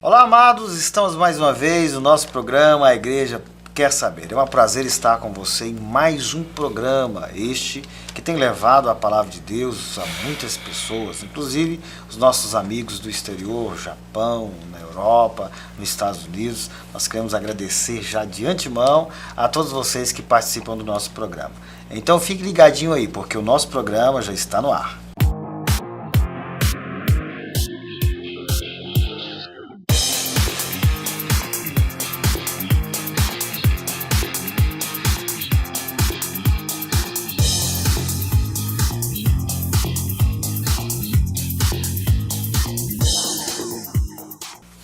Olá, amados, estamos mais uma vez no nosso programa A Igreja Quer Saber. É um prazer estar com você em mais um programa, este que tem levado a palavra de Deus a muitas pessoas, inclusive os nossos amigos do exterior, Japão, na Europa, nos Estados Unidos. Nós queremos agradecer já de antemão a todos vocês que participam do nosso programa. Então fique ligadinho aí, porque o nosso programa já está no ar.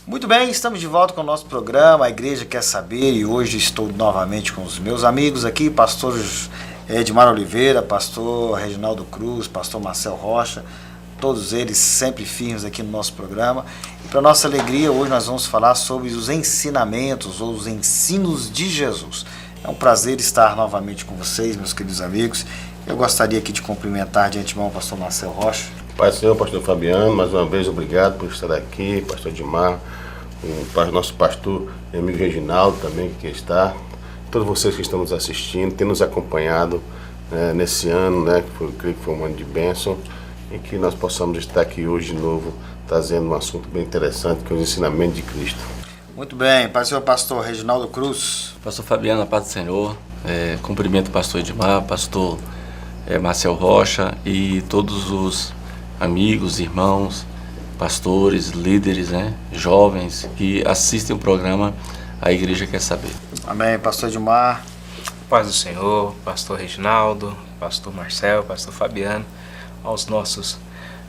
Muito bem, estamos de volta com o nosso programa, A Igreja Quer Saber, e hoje estou novamente com os meus amigos aqui, pastor Edmar Oliveira, pastor Reginaldo Cruz, pastor Marcel Rocha, todos eles sempre firmes aqui no nosso programa. E para nossa alegria, hoje nós vamos falar sobre os ensinamentos ou os ensinos de Jesus. É um prazer estar novamente com vocês, meus queridos amigos. Eu gostaria aqui de cumprimentar de antemão o pastor Marcel Rocha. Pai do Senhor, pastor Fabiano, mais uma vez obrigado por estar aqui, pastor Edmar, o nosso pastor e amigo Reginaldo também que está, todos vocês que estão nos assistindo, têm nos acompanhado nesse ano, que creio que foi um ano de bênção, e que nós possamos estar aqui hoje de novo, trazendo um assunto bem interessante, que é o ensinamento de Cristo. Muito bem, Pai do Senhor, pastor Reginaldo Cruz. Pastor Fabiano, a paz do Senhor, cumprimento o pastor Edmar, pastor Marcel Rocha e todos os amigos, irmãos, pastores, líderes, jovens que assistem o programa A Igreja Quer Saber. Amém, pastor Edmar. Paz do Senhor, pastor Reginaldo, pastor Marcel, pastor Fabiano, aos nossos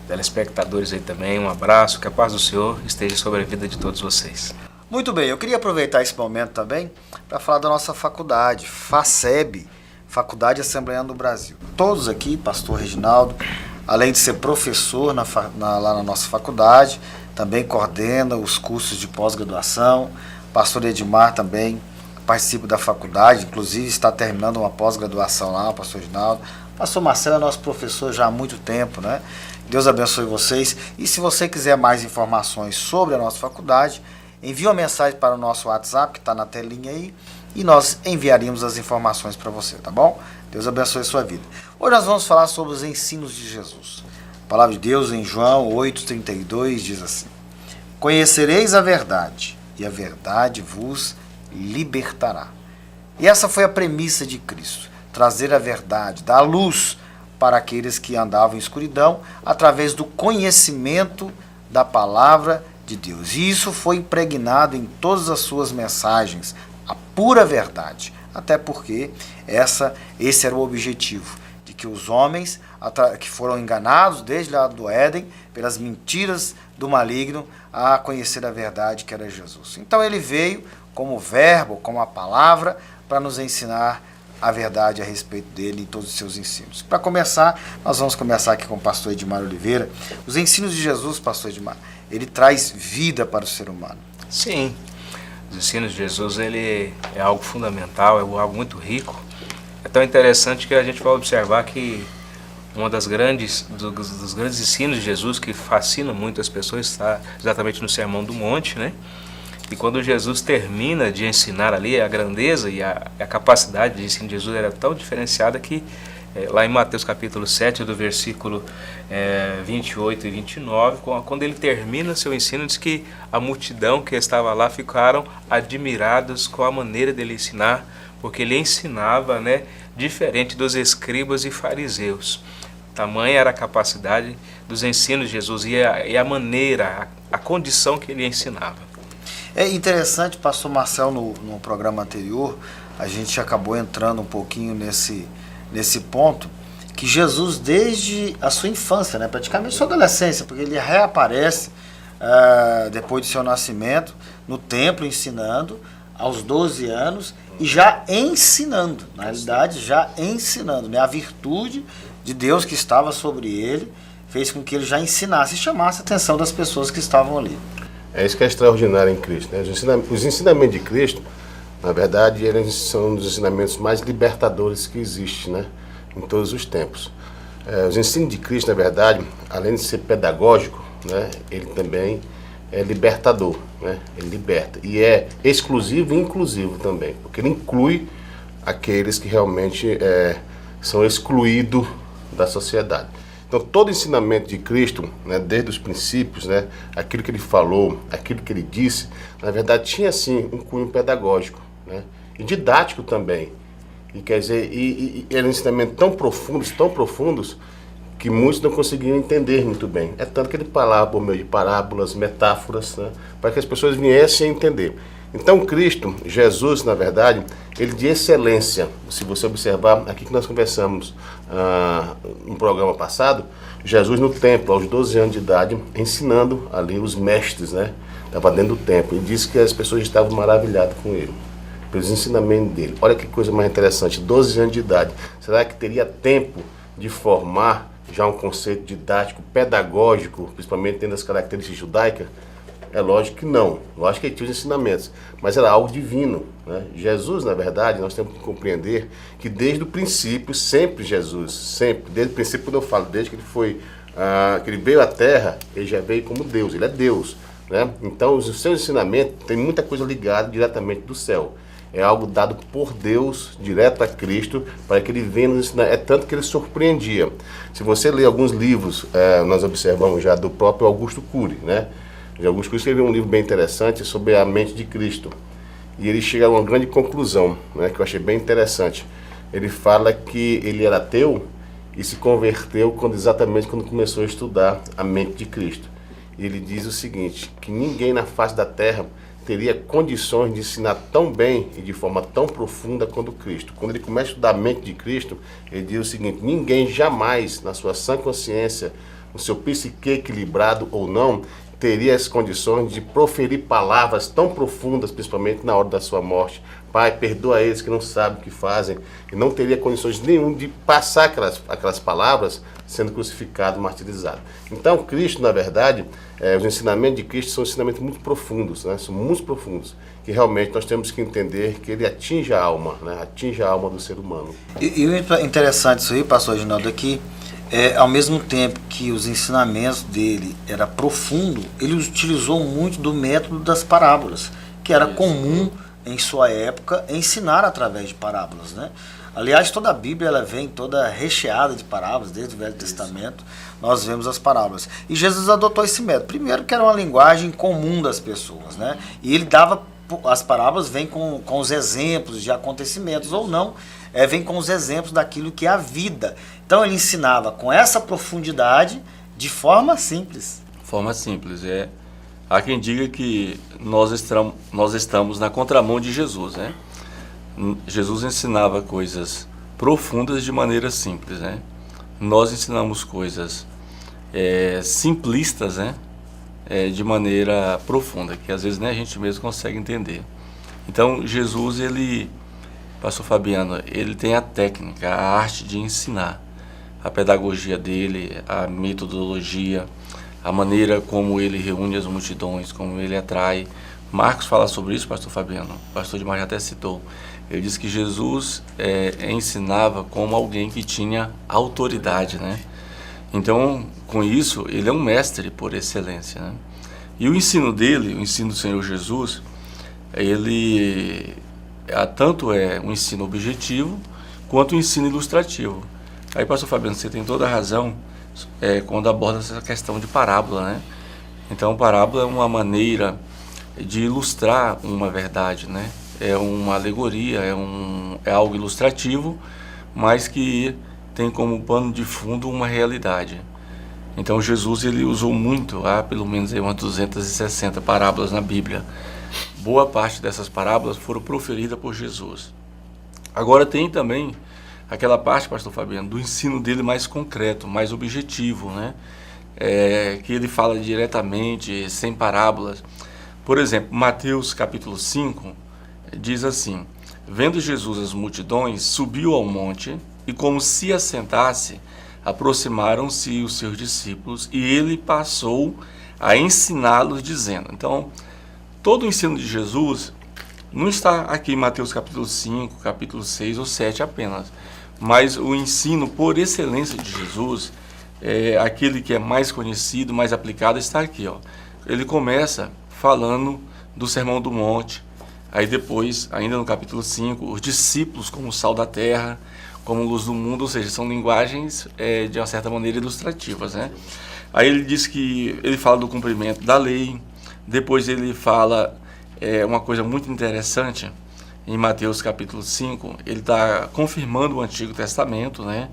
telespectadores aí também, um abraço, que a paz do Senhor esteja sobre a vida de todos vocês. Muito bem, eu queria aproveitar esse momento também para falar da nossa faculdade, FACEB, Faculdade Assembleiana do Brasil. Todos aqui, pastor Reginaldo, além de ser professor lá na nossa faculdade, também coordena os cursos de pós-graduação. Pastor Edmar também participa da faculdade, inclusive está terminando uma pós-graduação lá, pastor Reginaldo. Pastor Marcelo é nosso professor já há muito tempo, Deus abençoe vocês. E se você quiser mais informações sobre a nossa faculdade, envie uma mensagem para o nosso WhatsApp, que está na telinha aí, e nós enviaríamos as informações para você, tá bom? Deus abençoe a sua vida. Hoje nós vamos falar sobre os ensinos de Jesus. A palavra de Deus em João 8,32 diz assim: Conhecereis a verdade, e a verdade vos libertará. E essa foi a premissa de Cristo, trazer a verdade, dar luz para aqueles que andavam em escuridão, através do conhecimento da palavra de Deus. E isso foi impregnado em todas as suas mensagens, a pura verdade. Até porque esse era o objetivo, de que os homens que foram enganados desde lá do Éden, pelas mentiras do maligno, a conhecer a verdade que era Jesus. Então ele veio como verbo, como a palavra, para nos ensinar a verdade a respeito dele em todos os seus ensinos. Para começar, nós vamos começar aqui com o pastor Edmar Oliveira. Os ensinos de Jesus, pastor Edmar, ele traz vida para o ser humano. Sim, os ensinos de Jesus, ele é algo fundamental, é algo muito rico. É tão interessante que a gente vai observar que uma dos grandes ensinos de Jesus que fascina muito as pessoas está exatamente no Sermão do Monte, E quando Jesus termina de ensinar ali, a grandeza e a capacidade de ensino de Jesus era tão diferenciada que lá em Mateus capítulo 7, do versículo 28 e 29, quando ele termina seu ensino, diz que a multidão que estava lá ficaram admirados com a maneira dele ensinar, porque ele ensinava diferente dos escribas e fariseus. Tamanha era a capacidade dos ensinos de Jesus e a maneira, a condição que ele ensinava. É interessante, pastor Marcel, no programa anterior, a gente acabou entrando um pouquinho nesse ponto, que Jesus, desde a sua infância, praticamente sua adolescência, porque ele reaparece depois de seu nascimento, no templo, ensinando, aos 12 anos, e já ensinando, na realidade, a virtude de Deus que estava sobre ele, fez com que ele já ensinasse e chamasse a atenção das pessoas que estavam ali. É isso que é extraordinário em Cristo. Os ensinamentos de Cristo, na verdade, eles são um dos ensinamentos mais libertadores que existe, em todos os tempos. Os ensinos de Cristo, na verdade, além de ser pedagógico, ele também é libertador, né? Ele liberta. E é exclusivo e inclusivo também, porque ele inclui aqueles que realmente são excluídos da sociedade. Então, todo ensinamento de Cristo, né, desde os princípios, né, aquilo que ele falou, aquilo que ele disse, na verdade tinha sim um cunho pedagógico, né, e didático também. E quer dizer, e eram ensinamentos tão profundos, que muitos não conseguiam entender muito bem. É tanto que ele falava por meio de parábolas, metáforas, né, para que as pessoas viessem a entender. Então, Cristo, Jesus, na verdade, ele de excelência. Se você observar, aqui que nós conversamos no programa passado, Jesus no templo, aos 12 anos de idade, ensinando ali os mestres, né? Estava dentro do templo. E disse que as pessoas estavam maravilhadas com ele, pelos ensinamentos dele. Olha que coisa mais interessante, 12 anos de idade. Será que teria tempo de formar já um conceito didático, pedagógico, principalmente tendo as características judaicas? É lógico que não. Lógico que ele tinha os ensinamentos, mas era algo divino, né? Jesus, na verdade, nós temos que compreender que desde o princípio, sempre Jesus, sempre, desde o princípio, quando eu falo, desde que ele foi, que ele veio à Terra, ele já veio como Deus, ele é Deus, né? Então, os seus ensinamentos têm muita coisa ligada diretamente do céu. É algo dado por Deus, direto a Cristo, para que ele venha nos ensinar. É tanto que ele surpreendia. Se você ler alguns livros, nós observamos já do próprio Augusto Cury, né? Augusto Cury escreveu um livro bem interessante sobre a mente de Cristo. E ele chega a uma grande conclusão, né, que eu achei bem interessante. Ele fala que ele era ateu e se converteu exatamente quando começou a estudar a mente de Cristo. E ele diz o seguinte, que ninguém na face da terra teria condições de ensinar tão bem e de forma tão profunda quanto Cristo. Quando ele começa a estudar a mente de Cristo, ele diz o seguinte, ninguém jamais, na sua sã consciência, no seu psique equilibrado ou não, teria as condições de proferir palavras tão profundas, principalmente na hora da sua morte. Pai, perdoa eles que não sabem o que fazem. E não teria condições nenhuma de passar aquelas palavras sendo crucificado, martirizado. Então, Cristo, na verdade, os ensinamentos de Cristo são ensinamentos muito profundos, né? São muito profundos, que realmente nós temos que entender que ele atinge a alma, né? Atinge a alma do ser humano. E o interessante isso aí, pastor Reginaldo, é que ao mesmo tempo que os ensinamentos dele era profundo, ele utilizou muito do método das parábolas, que era comum em sua época ensinar através de parábolas, né? Aliás, toda a Bíblia ela vem toda recheada de parábolas, desde o Velho Testamento nós vemos as parábolas. E Jesus adotou esse método. Primeiro que era uma linguagem comum das pessoas, né? E ele dava, as parábolas vêm com os exemplos de acontecimentos ou não, vem com os exemplos daquilo que é a vida. Então ele ensinava com essa profundidade de forma simples. Forma simples, Há quem diga que nós estamos na contramão de Jesus, né? Jesus ensinava coisas profundas de maneira simples, né? Nós ensinamos coisas simplistas, né? De maneira profunda, que às vezes nem a gente mesmo consegue entender. Então Jesus, pastor Fabiano, ele tem a técnica, a arte de ensinar, a pedagogia dele, a metodologia, a maneira como ele reúne as multidões, como ele atrai. Marcos fala sobre isso, pastor Fabiano, o pastor Dimar já até citou. Ele diz que Jesus ensinava como alguém que tinha autoridade, né? Então, com isso, ele é um mestre por excelência, né? E o ensino dele, o ensino do Senhor Jesus, ele tanto é um ensino objetivo, quanto um ensino ilustrativo. Aí, pastor Fabiano, você tem toda a razão quando aborda essa questão de parábola, né? Então, parábola é uma maneira de ilustrar uma verdade, né? É uma alegoria, é algo ilustrativo, mas que tem como pano de fundo uma realidade. Então Jesus ele usou muito, há pelo menos umas 260 parábolas na Bíblia. Boa parte dessas parábolas foram proferidas por Jesus. Agora tem também aquela parte, pastor Fabiano, do ensino dele mais concreto, mais objetivo, né? Que ele fala diretamente, sem parábolas. Por exemplo, Mateus capítulo 5, diz assim, vendo Jesus as multidões, subiu ao monte e como se assentasse, aproximaram-se os seus discípulos e ele passou a ensiná-los dizendo. Então, todo o ensino de Jesus não está aqui em Mateus capítulo 5, capítulo 6 ou 7 apenas, mas o ensino por excelência de Jesus, aquele que é mais conhecido, mais aplicado, está aqui, ó. ele começa falando do Sermão do Monte. Aí depois, ainda no capítulo 5, os discípulos como sal da terra, como luz do mundo, ou seja, são linguagens de uma certa maneira ilustrativas, né? Aí ele diz que ele fala do cumprimento da lei, depois ele fala uma coisa muito interessante, em Mateus capítulo 5, ele está confirmando o Antigo Testamento, né?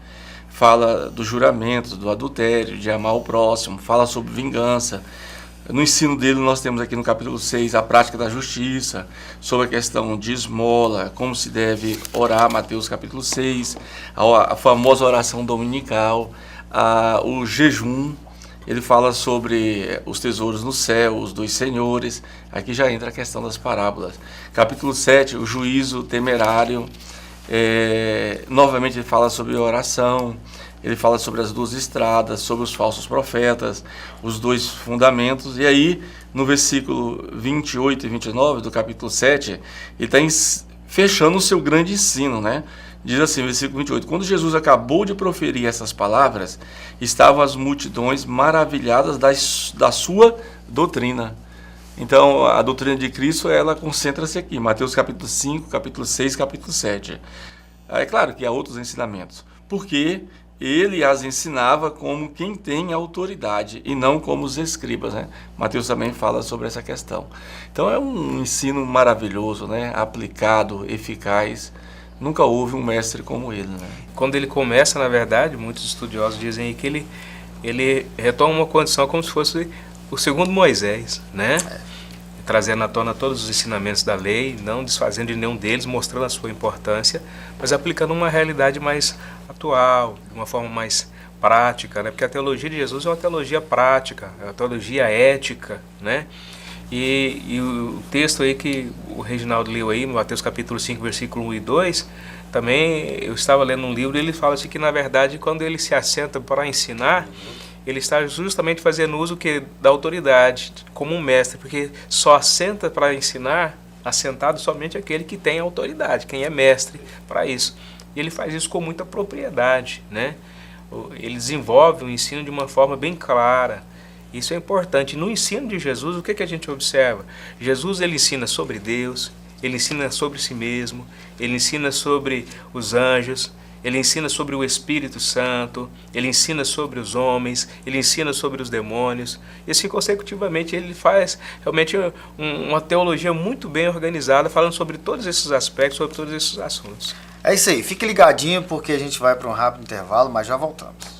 Fala dos juramentos, do adultério, de amar o próximo, fala sobre vingança. No ensino dele, nós temos aqui no capítulo 6 a prática da justiça, sobre a questão de esmola, como se deve orar, Mateus capítulo 6, a famosa oração dominical, o jejum. Ele fala sobre os tesouros no céu, os dois senhores. Aqui já entra a questão das parábolas. Capítulo 7, o juízo temerário. Novamente ele fala sobre oração. Ele fala sobre as duas estradas, sobre os falsos profetas, os dois fundamentos. E aí, no versículo 28 e 29 do capítulo 7, ele está fechando o seu grande ensino, né? Diz assim, versículo 28, quando Jesus acabou de proferir essas palavras, estavam as multidões maravilhadas da sua doutrina. Então, a doutrina de Cristo, ela concentra-se aqui, Mateus capítulo 5, capítulo 6, capítulo 7. É claro que há outros ensinamentos, porque ele as ensinava como quem tem autoridade e não como os escribas, né? Mateus também fala sobre essa questão. Então, é um ensino maravilhoso, né? Aplicado, eficaz. Nunca houve um mestre como ele, né? Quando ele começa, na verdade, muitos estudiosos dizem aí que ele retoma uma condição como se fosse o segundo Moisés, né? Trazendo à tona todos os ensinamentos da lei, não desfazendo de nenhum deles, mostrando a sua importância, mas aplicando uma realidade mais atual, de uma forma mais prática, né? Porque a teologia de Jesus é uma teologia prática, é uma teologia ética, né? E o texto aí que o Reginaldo leu aí, Mateus capítulo 5, versículo 1 e 2, também eu estava lendo um livro e ele fala assim que, na verdade, quando ele se assenta para ensinar, ele está justamente fazendo uso da autoridade, como um mestre, porque só assenta para ensinar, assentado somente aquele que tem autoridade, quem é mestre para isso. E ele faz isso com muita propriedade, né? Ele desenvolve o ensino de uma forma bem clara. Isso é importante. No ensino de Jesus, o que a gente observa? Jesus, ele ensina sobre Deus, ele ensina sobre si mesmo, ele ensina sobre os anjos, ele ensina sobre o Espírito Santo, ele ensina sobre os homens, ele ensina sobre os demônios. E assim, consecutivamente, ele faz realmente uma teologia muito bem organizada, falando sobre todos esses aspectos, sobre todos esses assuntos. É isso aí. Fique ligadinho porque a gente vai para um rápido intervalo, mas já voltamos.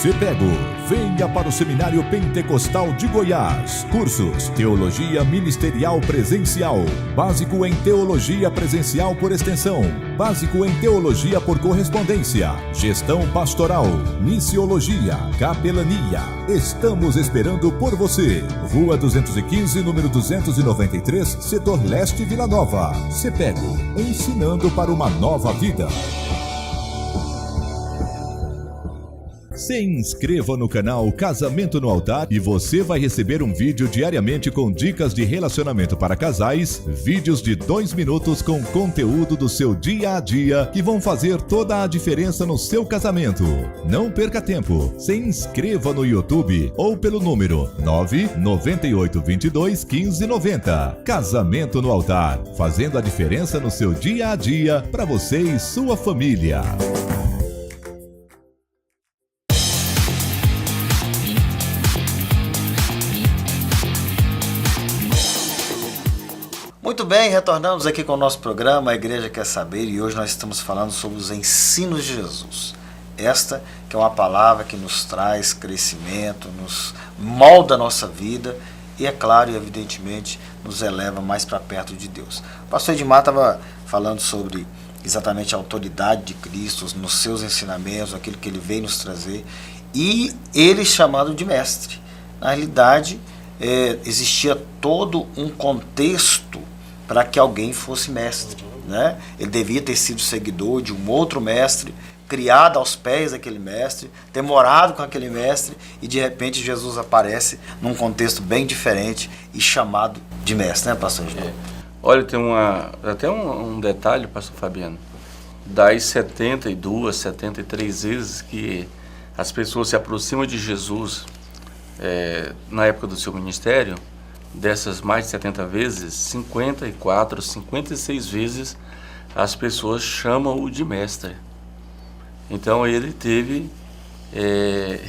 CEPEGO, venha para o Seminário Pentecostal de Goiás. Cursos: Teologia Ministerial Presencial, Básico em Teologia Presencial por Extensão, Básico em Teologia por Correspondência, Gestão Pastoral, Missiologia, Capelania. Estamos esperando por você. Rua 215, número 293, Setor Leste, Vila Nova. CEPEGO, ensinando para uma nova vida. Se inscreva no canal Casamento no Altar e você vai receber um vídeo diariamente com dicas de relacionamento para casais, vídeos de 2 minutos com conteúdo do seu dia a dia que vão fazer toda a diferença no seu casamento. Não perca tempo, se inscreva no YouTube ou pelo número 998221590. Casamento no Altar, fazendo a diferença no seu dia a dia para você e sua família. Muito bem, retornamos aqui com o nosso programa A Igreja Quer Saber, e hoje nós estamos falando sobre os ensinos de Jesus. Esta que é uma palavra que nos traz crescimento, nos molda a nossa vida e, é claro e evidentemente, nos eleva mais para perto de Deus. O pastor Edmar estava falando sobre exatamente a autoridade de Cristo, nos seus ensinamentos, aquilo que ele veio nos trazer, e ele chamado de mestre. Na realidade, existia todo um contexto para que alguém fosse mestre, né? Ele devia ter sido seguidor de um outro mestre, criado aos pés daquele mestre, ter morado com aquele mestre, e de repente Jesus aparece num contexto bem diferente e chamado de mestre, né, pastor João? Olha, tem até um detalhe, pastor Fabiano. das 72, 73 vezes que as pessoas se aproximam de Jesus na época do seu ministério, dessas mais de 70 vezes, 54, 56 vezes as pessoas chamam-o de mestre. Então ele teve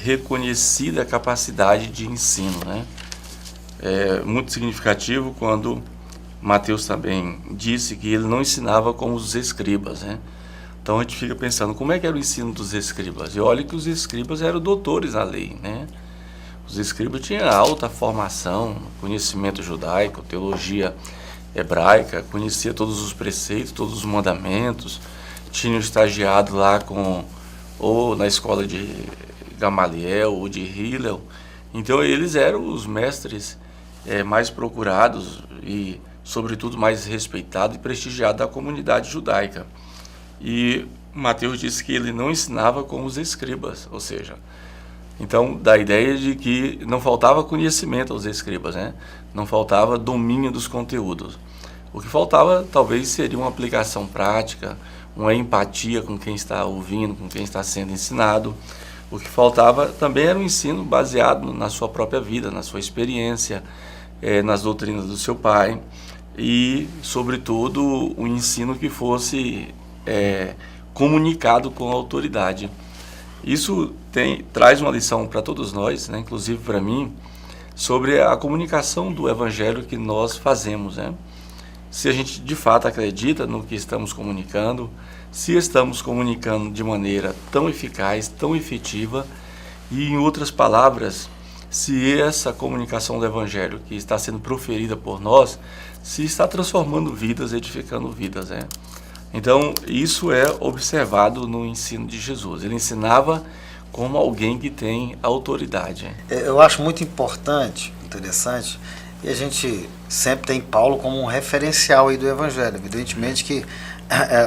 reconhecida a capacidade de ensino, né? É muito significativo quando Mateus também disse que ele não ensinava como os escribas, né? Então a gente fica pensando, como é que era o ensino dos escribas? E olha que os escribas eram doutores na lei, né? Os escribas tinham alta formação, conhecimento judaico, teologia hebraica, conhecia todos os preceitos, todos os mandamentos, tinham estagiado lá ou na escola de Gamaliel ou de Hillel. Então eles eram os mestres mais procurados e, sobretudo, mais respeitados e prestigiados da comunidade judaica. E Mateus disse que ele não ensinava como os escribas, ou seja, então dá a ideia de que não faltava conhecimento aos escribas, né? Não faltava domínio dos conteúdos. O que faltava talvez seria uma aplicação prática, uma empatia com quem está ouvindo, com quem está sendo ensinado. O que faltava também era um ensino baseado na sua própria vida, na sua experiência, nas doutrinas do seu pai e, sobretudo, um ensino que fosse comunicado com a autoridade. Isso traz uma lição para todos nós, né, inclusive para mim, sobre a comunicação do evangelho que nós fazemos, né? Se a gente de fato acredita no que estamos comunicando, se estamos comunicando de maneira tão eficaz, tão efetiva, e em outras palavras, se essa comunicação do evangelho que está sendo proferida por nós, se está transformando vidas, edificando vidas, né? Então, isso é observado no ensino de Jesus. Ele ensinava como alguém que tem autoridade. Eu acho muito importante, interessante, e a gente sempre tem Paulo como um referencial aí do Evangelho. Evidentemente que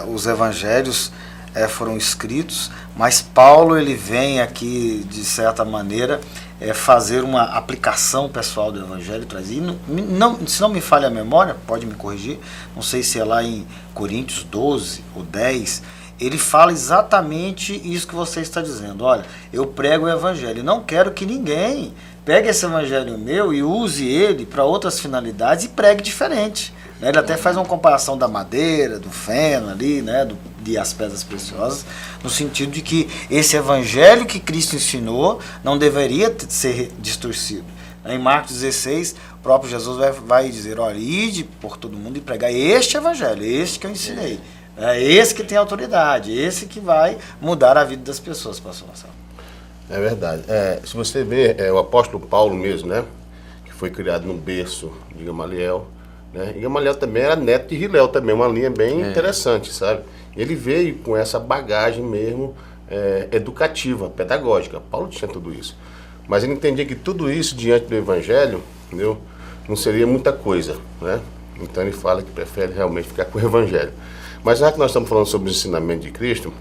os Evangelhos foram escritos, mas Paulo ele vem aqui, de certa maneira, fazer uma aplicação pessoal do Evangelho, trazer. Se não me falha a memória, pode me corrigir, não sei se é lá em Coríntios 12 ou 10, ele fala exatamente isso que você está dizendo. Olha, eu prego o Evangelho, não quero que ninguém pegue esse Evangelho meu e use ele para outras finalidades e pregue diferente. Ele até faz uma comparação da madeira, do feno ali, né, de as pedras preciosas, no sentido de que esse evangelho que Cristo ensinou não deveria ser distorcido. Em Marcos 16, o próprio Jesus vai dizer, olha, ide por todo mundo e pregar este evangelho, este que eu ensinei. É esse que tem autoridade, esse que vai mudar a vida das pessoas, pastor Marcelo. É verdade. Se você vê o apóstolo Paulo mesmo, né, que foi criado no berço de Gamaliel, né? E Gamaliel também era neto de Hillel, também uma linha bem interessante, sabe? Ele veio com essa bagagem mesmo educativa, pedagógica. Paulo tinha tudo isso. Mas ele entendia que tudo isso, diante do Evangelho, entendeu? Não seria muita coisa, né? Então ele fala que prefere realmente ficar com o Evangelho. Mas já que nós estamos falando sobre o ensinamento de Cristo,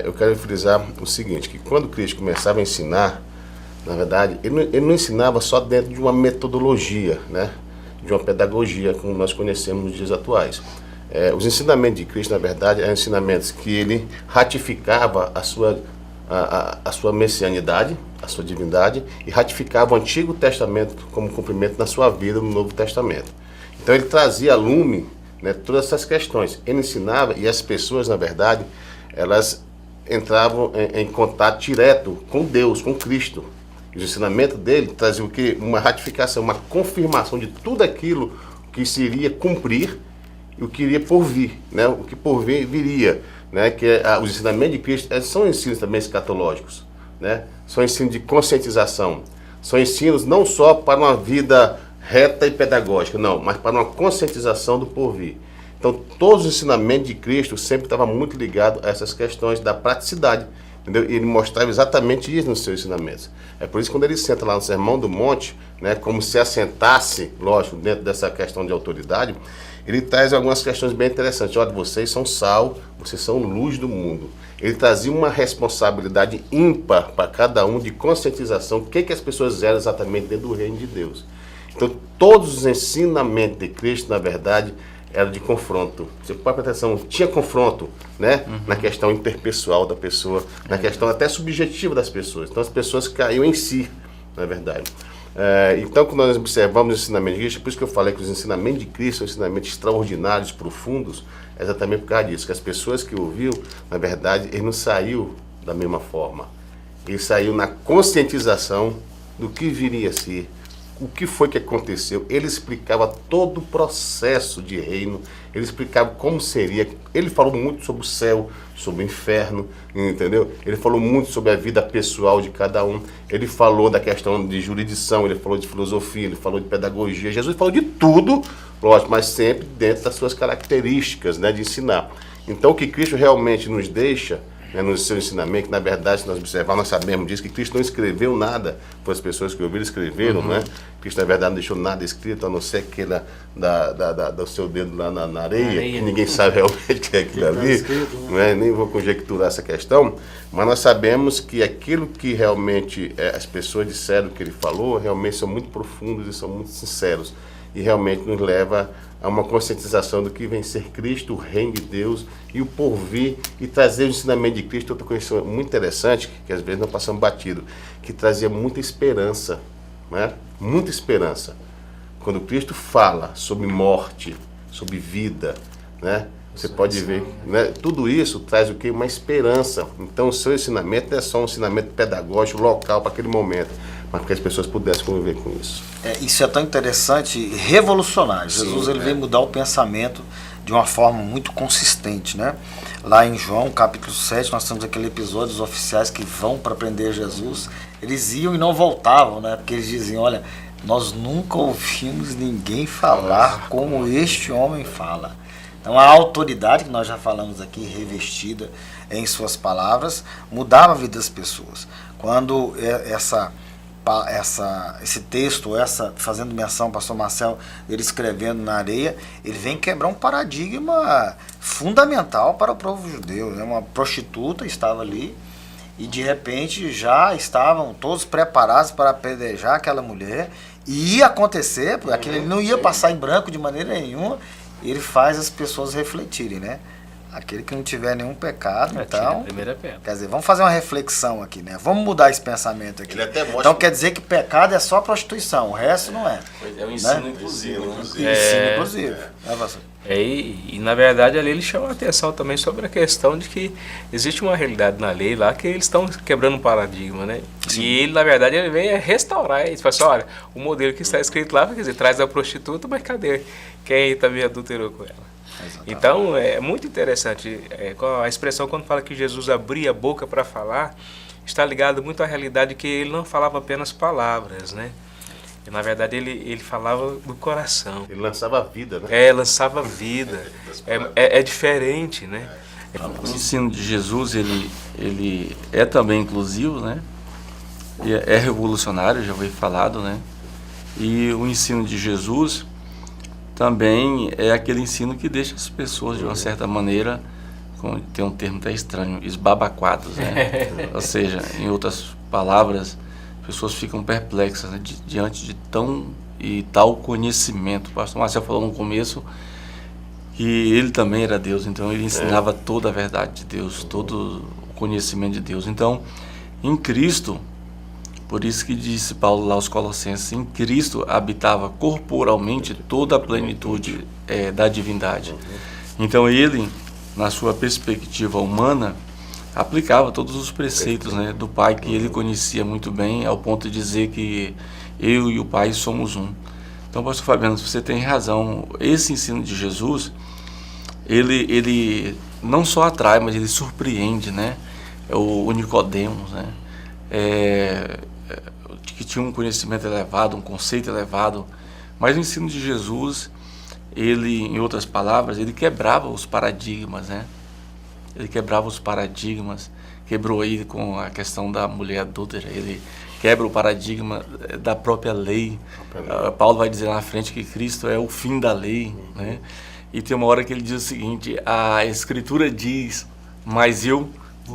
eu quero frisar o seguinte, que quando Cristo começava a ensinar, na verdade, ele não ensinava só dentro de uma metodologia, né? De uma pedagogia, como nós conhecemos nos dias atuais. Os ensinamentos de Cristo, na verdade, eram ensinamentos que ele ratificava a sua messianidade, a sua divindade, e ratificava o Antigo Testamento como cumprimento na sua vida no Novo Testamento. Então ele trazia a lume, né, todas essas questões. Ele ensinava e as pessoas, na verdade, elas entravam em contato direto com Deus, com Cristo. O ensinamento dele trazia o quê? Uma ratificação, uma confirmação de tudo aquilo que se iria cumprir e o que iria por vir, né? O que por vir viria, né? Que os ensinamentos de Cristo são ensinos também escatológicos, né? São ensinos de conscientização, são ensinos não só para uma vida reta e pedagógica, não, mas para uma conscientização do porvir. Então, todos os ensinamentos de Cristo sempre estavam muito ligados a essas questões da praticidade. Entendeu? E ele mostrava exatamente isso nos seus ensinamentos. É por isso que quando ele senta lá no Sermão do Monte, né, como se assentasse, lógico, dentro dessa questão de autoridade, ele traz algumas questões bem interessantes. Olha, vocês são sal, vocês são luz do mundo. Ele trazia uma responsabilidade ímpar para cada um de conscientização do que as pessoas eram exatamente dentro do reino de Deus. Então, todos os ensinamentos de Cristo, na verdade, era de confronto. Você pode prestar atenção, tinha confronto, né? Na questão interpessoal da pessoa, na questão até subjetiva das pessoas. Então as pessoas caíam em si, na verdade. Então, quando nós observamos o ensinamento de Cristo, por isso que eu falei que os ensinamentos de Cristo são ensinamentos extraordinários, profundos, é exatamente por causa disso, que as pessoas que ouviu, na verdade, ele não saiu da mesma forma. Ele saiu na conscientização do que viria a ser, o que foi que aconteceu. Ele explicava todo o processo de reino, ele explicava como seria. Ele falou muito sobre o céu, sobre o inferno, entendeu? Ele falou muito sobre a vida pessoal de cada um. Ele falou da questão de jurisdição, ele falou de filosofia, ele falou de pedagogia. Jesus falou de tudo, lógico, mas sempre dentro das suas características, né, de ensinar. Então, o que Cristo realmente nos deixa, né, no seu ensinamento, que na verdade, se nós observarmos, nós sabemos disso, que Cristo não escreveu nada, foi as pessoas que ouviram escreveram, né? Cristo na verdade não deixou nada escrito, a não ser aquele do seu dedo lá na areia, que ninguém sabe realmente o que é aquilo ali, né? Nem vou conjecturar essa questão, mas nós sabemos que aquilo que realmente as pessoas disseram que ele falou, realmente são muito profundos e são muito sinceros, e realmente nos leva a uma conscientização do que vem ser Cristo, o reino de Deus e o porvir, e trazer o ensinamento de Cristo. Outra coisa muito interessante, que às vezes nós passamos batido, que trazia muita esperança, né? Muita esperança. Quando Cristo fala sobre morte, sobre vida, né? Você pode ver, né? Tudo isso traz o quê? Uma esperança. Então o seu ensinamento não é só um ensinamento pedagógico local para aquele momento, mas para que as pessoas pudessem conviver com isso. Isso é tão interessante e revolucionário. Jesus ele veio mudar o pensamento de uma forma muito consistente, né? Lá em João, capítulo 7, nós temos aquele episódio dos oficiais que vão para prender Jesus. Eles iam e não voltavam, né? Porque eles diziam, olha, nós nunca ouvimos ninguém falar como este homem fala. Então a autoridade que nós já falamos aqui, revestida em suas palavras, mudava a vida das pessoas. Quando esse texto, fazendo menção, pastor Marcel, ele escrevendo na areia, ele vem quebrar um paradigma fundamental para o povo judeu, né? Uma prostituta estava ali e de repente já estavam todos preparados para apedrejar aquela mulher, e ia acontecer, porque aquilo não ia passar em branco de maneira nenhuma. Ele faz as pessoas refletirem, né? Aquele que não tiver nenhum pecado, então... Quer dizer, vamos fazer uma reflexão aqui, né? Vamos mudar esse pensamento aqui. Ele até mostra... Então quer dizer que pecado é só prostituição, o resto não é. É um ensino, né? inclusivo. Né? Ensino inclusivo. E na verdade ali ele chama a atenção também sobre a questão de que existe uma realidade na lei lá que eles estão quebrando um paradigma, né? Sim. E ele, na verdade, ele vem restaurar. Ele fala assim, olha, o modelo que está escrito lá, quer dizer, traz a prostituta, mas cadê quem também adulterou com ela? Exatamente. Então é muito interessante, a expressão quando fala que Jesus abria a boca para falar, está ligado muito à realidade que ele não falava apenas palavras, né? E, na verdade ele falava do coração. Ele lançava a vida, né? Lançava a vida. É diferente, né? O ensino de Jesus, ele é também inclusivo, né? E é revolucionário, já foi falado, né? E o ensino de Jesus também é aquele ensino que deixa as pessoas, de uma certa maneira, tem um termo até estranho, esbabaquadas, né? Ou seja, em outras palavras, as pessoas ficam perplexas, né? Diante de tal conhecimento. O pastor Marcel falou no começo que ele também era Deus, então ele ensinava toda a verdade de Deus, todo o conhecimento de Deus. Então, em Cristo, por isso que disse Paulo lá aos Colossenses, em Cristo habitava corporalmente toda a plenitude da divindade. Então ele, na sua perspectiva humana, aplicava todos os preceitos, né, do Pai, que ele conhecia muito bem, ao ponto de dizer que eu e o Pai somos um. Então, pastor Fabiano, você tem razão, esse ensino de Jesus, ele não só atrai, mas ele surpreende, né? O Nicodemos, né? Que tinha um conhecimento elevado, um conceito elevado, mas o ensino de Jesus, ele, em outras palavras, ele quebrava os paradigmas, né? Ele quebrava os paradigmas, quebrou aí com a questão da mulher adúltera, ele quebra o paradigma da própria lei. Paulo vai dizer lá na frente que Cristo é o fim da lei, né? E tem uma hora que ele diz o seguinte, a Escritura diz, mas eu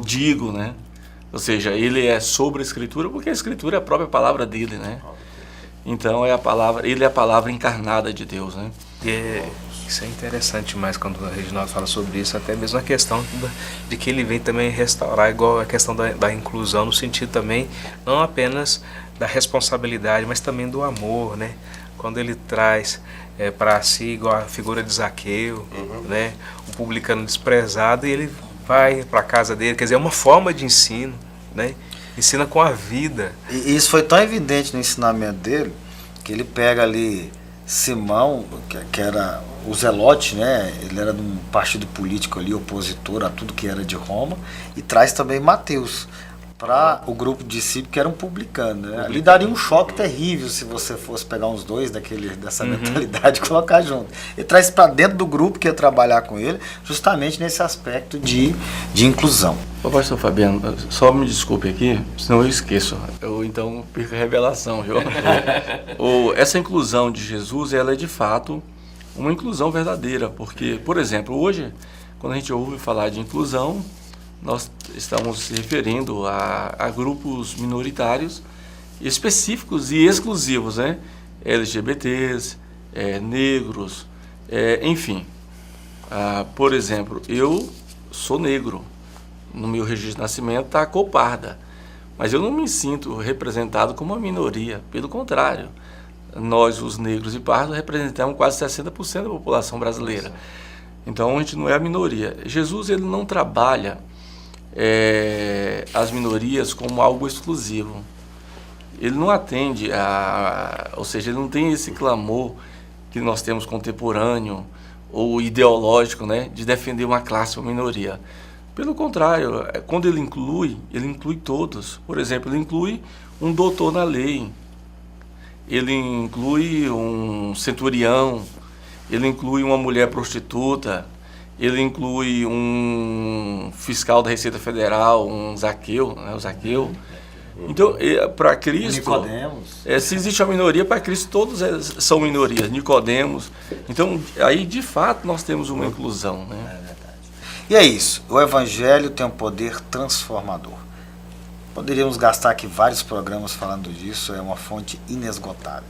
digo, né? Ou seja, ele é sobre a Escritura, porque a Escritura é a própria palavra dele, né? Então ele é a palavra encarnada de Deus, né? Isso é interessante demais quando o Reginaldo fala sobre isso, até mesmo a questão de que ele vem também restaurar, igual a questão da inclusão, no sentido também, não apenas da responsabilidade, mas também do amor, né? Quando ele traz para si, igual a figura de Zaqueu, né? O publicano desprezado, e ele vai para a casa dele, quer dizer, é uma forma de ensino, né? Ensina com a vida. E isso foi tão evidente no ensinamento dele, que ele pega ali Simão, que era o Zelote, né? Ele era de um partido político ali, opositor a tudo que era de Roma, e traz também Mateus para o grupo de discípulos que era um publicano, né? Ali daria um choque terrível se você fosse pegar uns dois dessa mentalidade e colocar junto. Ele traz para dentro do grupo que ia trabalhar com ele, justamente nesse aspecto de inclusão. Ô pastor Fabiano, só me desculpe aqui, senão eu esqueço. Eu então perco a revelação, viu? Essa inclusão de Jesus, ela é de fato uma inclusão verdadeira, porque, por exemplo, hoje, quando a gente ouve falar de inclusão, nós estamos se referindo a grupos minoritários específicos e exclusivos, né? LGBTs, negros, enfim. Por exemplo, eu sou negro, no meu registro de nascimento está a cor parda, mas eu não me sinto representado como uma minoria, pelo contrário. Nós, os negros e pardos, representamos quase 60% da população brasileira. Então, a gente não é a minoria. Jesus, ele não trabalha as minorias como algo exclusivo. Ele não atende ou seja, ele não tem esse clamor que nós temos contemporâneo ou ideológico, né, de defender uma classe ou minoria. Pelo contrário, quando ele inclui todos. Por exemplo, ele inclui um doutor na lei, ele inclui um centurião, ele inclui uma mulher prostituta, ele inclui um fiscal da Receita Federal, um Zaqueu, né, o Zaqueu. Então, para Cristo, Nicodemos. Se existe uma minoria, para Cristo todos são minorias, Nicodemos. Então, aí de fato nós temos uma inclusão, né? É verdade. E é isso, o Evangelho tem um poder transformador. Poderíamos gastar aqui vários programas falando disso, é uma fonte inesgotável.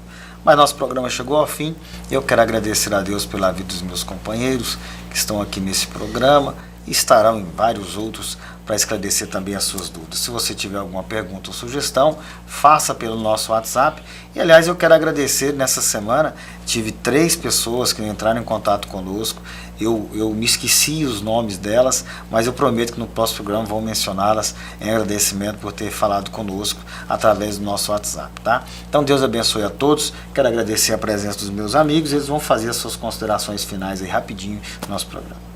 Mas nosso programa chegou ao fim. Eu quero agradecer a Deus pela vida dos meus companheiros que estão aqui nesse programa e estarão em vários outros para esclarecer também as suas dúvidas. Se você tiver alguma pergunta ou sugestão, faça pelo nosso WhatsApp. E aliás, eu quero agradecer, nessa semana tive 3 pessoas que entraram em contato conosco. Eu me esqueci os nomes delas, mas eu prometo que no próximo programa vou mencioná-las em agradecimento por ter falado conosco através do nosso WhatsApp, tá? Então Deus abençoe a todos. Quero agradecer a presença dos meus amigos. Eles vão fazer as suas considerações finais aí rapidinho no nosso programa.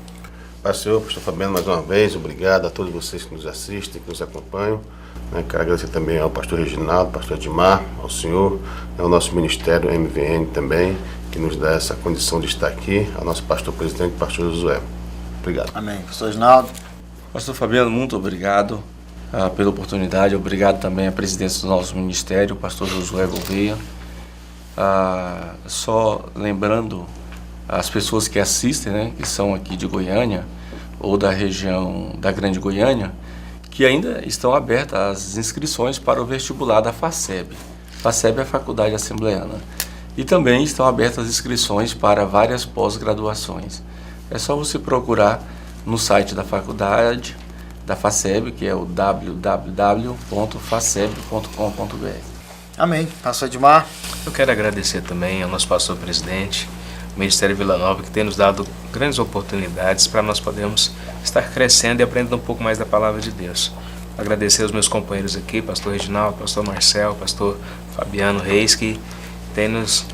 Pastor Fabiano, mais uma vez, obrigado a todos vocês que nos assistem, que nos acompanham. Quero agradecer também ao pastor Reginaldo, pastor Edmar, ao senhor, ao nosso ministério MVN também, que nos dá essa condição de estar aqui, ao nosso pastor presidente, pastor Josué. Obrigado. Amém. Pastor Reginaldo. Pastor Fabiano, muito obrigado pela oportunidade. Obrigado também à presidência do nosso ministério, pastor Josué Gouveia. Só lembrando as pessoas que assistem, né, que são aqui de Goiânia ou da região da Grande Goiânia, que ainda estão abertas as inscrições para o vestibular da FACEB. FACEB é a Faculdade Assembleana. E também estão abertas as inscrições para várias pós-graduações. É só você procurar no site da faculdade, da FACEB, que é o www.faceb.com.br. Amém. Pastor Edmar. Eu quero agradecer também ao nosso pastor presidente, o Ministério Vila Nova, que tem nos dado grandes oportunidades para nós podermos estar crescendo e aprendendo um pouco mais da palavra de Deus. Agradecer aos meus companheiros aqui, pastor Reginaldo, pastor Marcel, pastor Fabiano Reis, que tem nos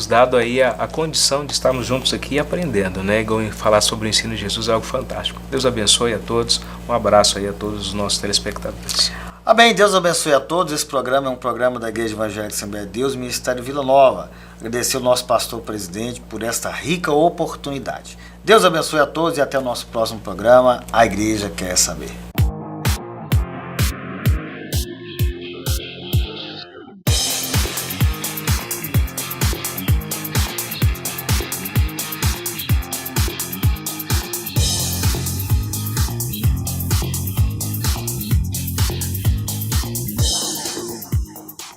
dado aí a condição de estarmos juntos aqui aprendendo, né? E falar sobre o ensino de Jesus é algo fantástico. Deus abençoe a todos. Um abraço aí a todos os nossos telespectadores. Amém. Deus abençoe a todos. Esse programa é um programa da Igreja Evangélica Assembleia de Deus, Ministério Vila Nova. Agradecer ao nosso pastor presidente por esta rica oportunidade. Deus abençoe a todos e até o nosso próximo programa. A Igreja Quer Saber.